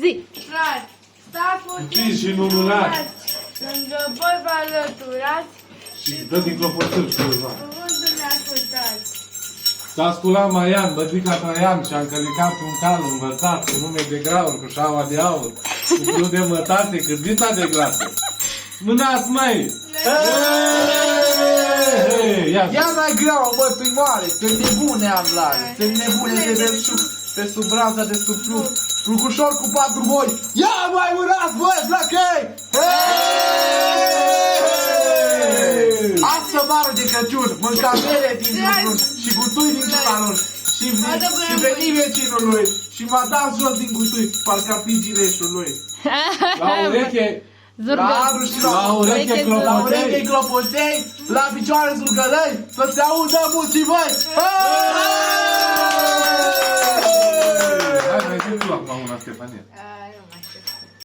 Zi! Frați, stați puțin și minunați. lângă voi vă alăturați Și dă din clopoțel și ceva. cuvântul ne ascultați. S-a sculat Maian, bădica Traian și-a încălicat un cal învățat cu nume de graur, cu șaua de aur, cu fiul de mătase, cârbița de grase. Mânați, măi! Ia mai greu, bă, tu moare, sunt nebune am lare, sunt nebune de desubt, pe sub braza de sub flux, plugușor cu patru boi, ia mai mânați, băi, flăcăi! Asta barul de Crăciun, mânca mere din Crăciun și gutui din salon și veni vecinului și m-a dat jos din gutui, parcă pigileșului. La ureche, La anul și la ureche la ureche clopoței. clopoței, la picioare zurgălăi, să se audă mulți băi! Hai, mai zi tu acum una, Stefania. Nu mai știu.